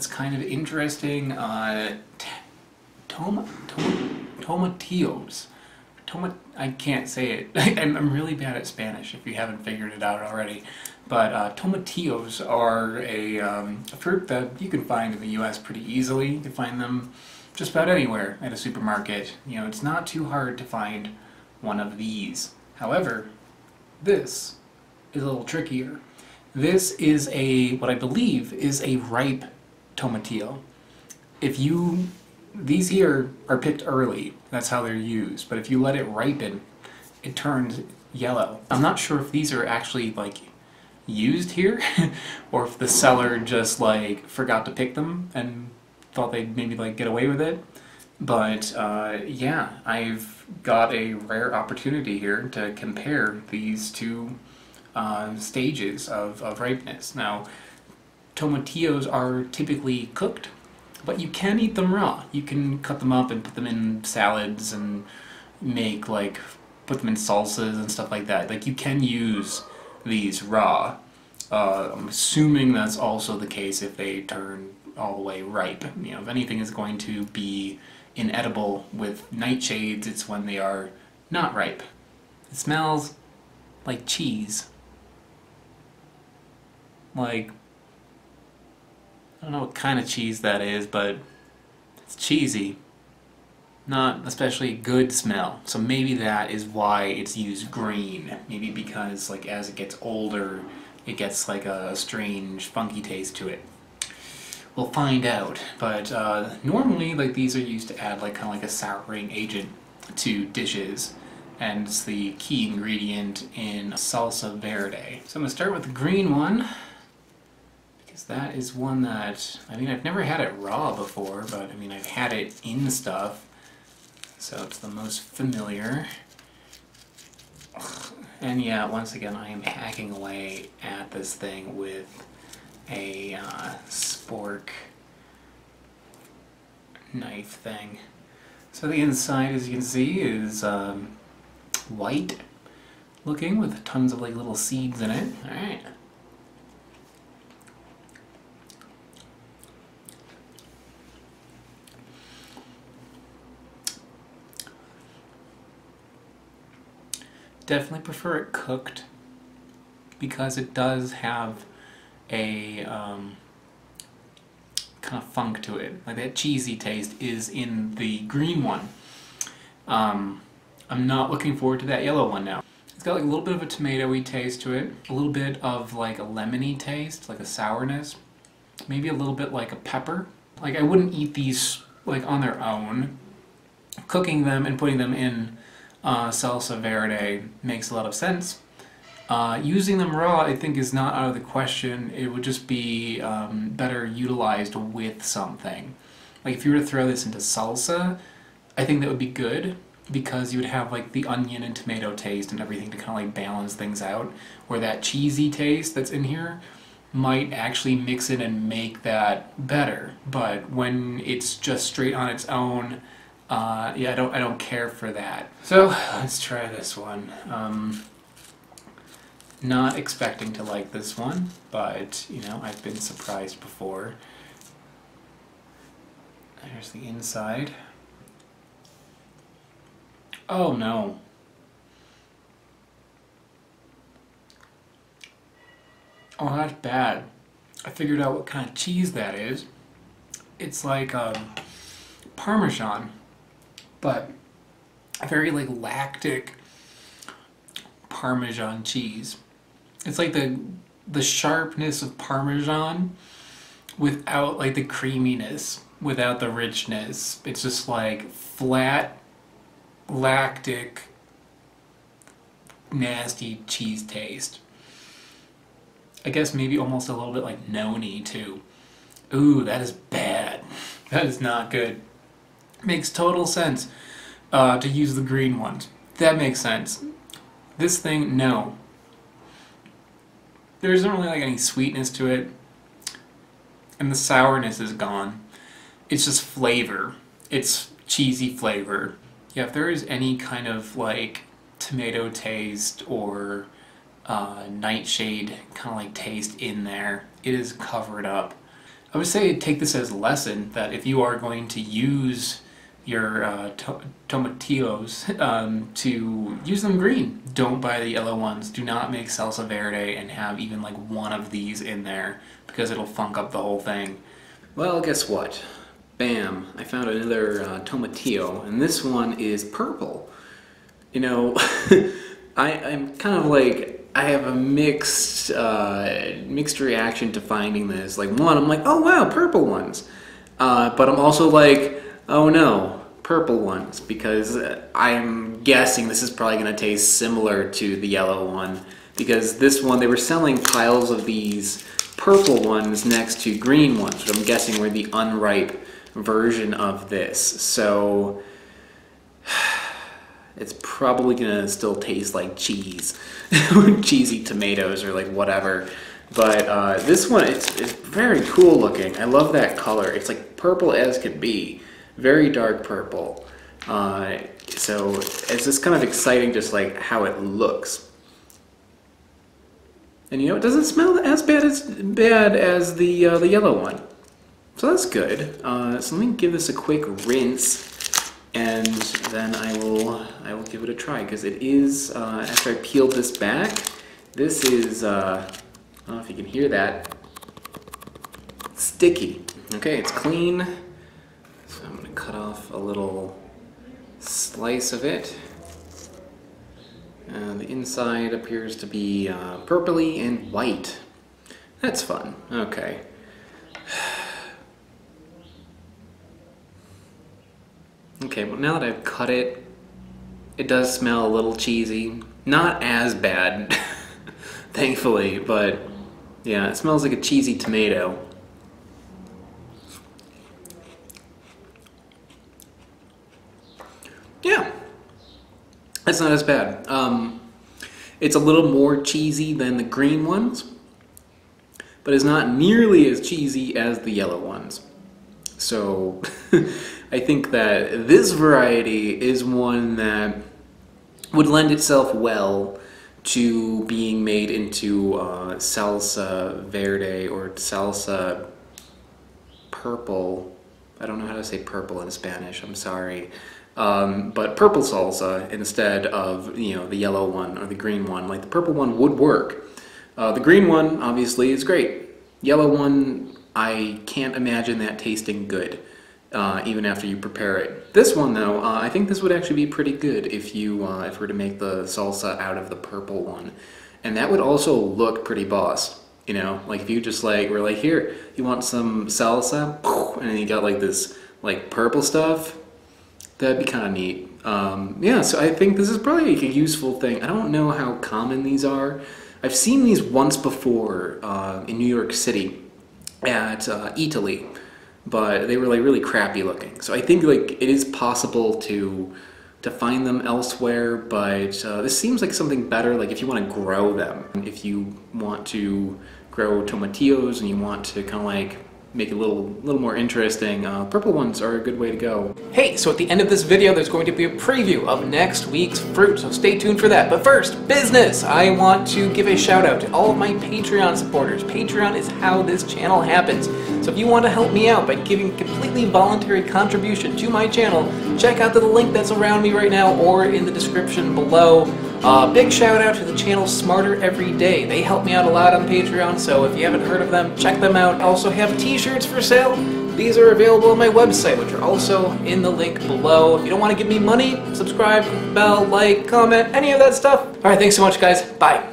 that's kind of interesting. Tomatillos. I can't say it. I'm really bad at Spanish if you haven't figured it out already. But tomatillos are a fruit that you can find in the US pretty easily. You can find them just about anywhere at a supermarket. You know, it's not too hard to find one of these. However, this is a little trickier. This is what I believe is a ripe tomatillo. These here are picked early, that's how they're used, but if you let it ripen, it turns yellow. I'm not sure if these are actually like used here, or if the seller just like forgot to pick them and thought they'd maybe like get away with it. But yeah, I've got a rare opportunity here to compare these two stages of ripeness. Now, tomatillos are typically cooked, but you can eat them raw. You can cut them up and put them in salads and put them in salsas and stuff like that. Like, you can use these raw. I'm assuming that's also the case if they turn all the way ripe. You know, if anything is going to be inedible with nightshades, it's when they are not ripe. It smells like cheese. Like, I don't know what kind of cheese that is, but it's cheesy. Not especially good smell. So maybe that is why it's used green. Maybe because like as it gets older, it gets like a strange, funky taste to it. We'll find out. But normally, like, these are used to add like kind of like a souring agent to dishes, and it's the key ingredient in salsa verde. So I'm gonna start with the green one, because that is one that, I mean, I've never had it raw before, but I mean, I've had it in stuff, so it's the most familiar. And yeah, once again, I am hacking away at this thing with a spork knife thing. So the inside, as you can see, is white looking with tons of like little seeds in it. Alright. Definitely prefer it cooked, because it does have a kind of funk to it. Like, that cheesy taste is in the green one. I'm not looking forward to that yellow one now. It's got like a little bit of a tomatoey taste to it, a little bit of like a lemony taste, like a sourness, maybe a little bit like a pepper. Like, I wouldn't eat these like on their own. Cooking them and putting them in salsa verde makes a lot of sense. Using them raw, I think, is not out of the question. It would just be better utilized with something. Like, if you were to throw this into salsa, I think that would be good, because you would have like the onion and tomato taste and everything to kind of like balance things out, where that cheesy taste that's in here might actually mix it and make that better. But when it's just straight on its own, yeah, I don't care for that. So let's try this one. Not expecting to like this one, but you know, I've been surprised before. There's the inside. Oh no. Oh, that's bad. I figured out what kind of cheese that is. It's like Parmesan, but a very like lactic Parmesan cheese. It's like the sharpness of Parmesan without like the creaminess, without the richness. It's just like flat, lactic, nasty cheese taste. I guess maybe almost a little bit like noni too. Ooh, that is bad. That is not good. Makes total sense to use the green ones. That makes sense. This thing, no. There isn't really like any sweetness to it, and the sourness is gone. It's just flavor. It's cheesy flavor. Yeah, if there is any kind of like tomato taste or nightshade kind of like taste in there, it is covered up. I would say take this as a lesson that if you are going to use your tomatillos, to use them green. Don't buy the yellow ones. Do not make salsa verde and have even like one of these in there because it'll funk up the whole thing. Well, guess what? Bam! I found another tomatillo, and this one is purple. You know, I'm kind of like, I have a mixed reaction to finding this. Like, one, I'm like, oh wow, purple ones. But I'm also like, oh no, purple ones, because I'm guessing this is probably going to taste similar to the yellow one, because this one, they were selling piles of these purple ones next to green ones, which I'm guessing were the unripe version of this. So it's probably gonna still taste like cheese, cheesy tomatoes or like whatever. But this one, it's very cool looking. I love that color. It's like purple as could be, very dark purple. So it's just kind of exciting, just like how it looks. And you know, it doesn't smell as bad as the yellow one. So that's good. So let me give this a quick rinse, and then I will give it a try, because it is, after I peeled this back, this is, I don't know if you can hear that, sticky. Okay, it's clean. So I'm going to cut off a little slice of it. The inside appears to be purpley and white. That's fun. Okay. Okay, well, now that I've cut it, it does smell a little cheesy. Not as bad, thankfully, but yeah, it smells like a cheesy tomato. Yeah, that's not as bad. It's a little more cheesy than the green ones, but it's not nearly as cheesy as the yellow ones. So I think that this variety is one that would lend itself well to being made into salsa verde or salsa purple. I don't know how to say purple in Spanish, I'm sorry. But purple salsa instead of, you know, the yellow one or the green one. Like, the purple one would work. The green one obviously is great. Yellow one, I can't imagine that tasting good, even after you prepare it. This one though, I think this would actually be pretty good if you if we were to make the salsa out of the purple one. And that would also look pretty boss. You know, like if you just like, we're like, here, you want some salsa? And then you got like this like purple stuff. That'd be kind of neat. Yeah, so I think this is probably like a useful thing. I don't know how common these are. I've seen these once before in New York City at Italy, but they were like really crappy looking. So I think like it is possible to find them elsewhere, but this seems like something better. Like if you want to grow them, if you want to grow tomatillos and you want to kind of like make it a little more interesting, purple ones are a good way to go. Hey, so at the end of this video there's going to be a preview of next week's fruit, so stay tuned for that. But first, business! I want to give a shout out to all of my Patreon supporters. Patreon is how this channel happens. So if you want to help me out by giving completely voluntary contribution to my channel, check out the link that's around me right now or in the description below. Big shout out to the channel Smarter Every Day. They help me out a lot on Patreon, so if you haven't heard of them, check them out. I also have t-shirts for sale. These are available on my website, which are also in the link below. If you don't want to give me money, subscribe, bell, like, comment, any of that stuff. Alright, thanks so much guys. Bye.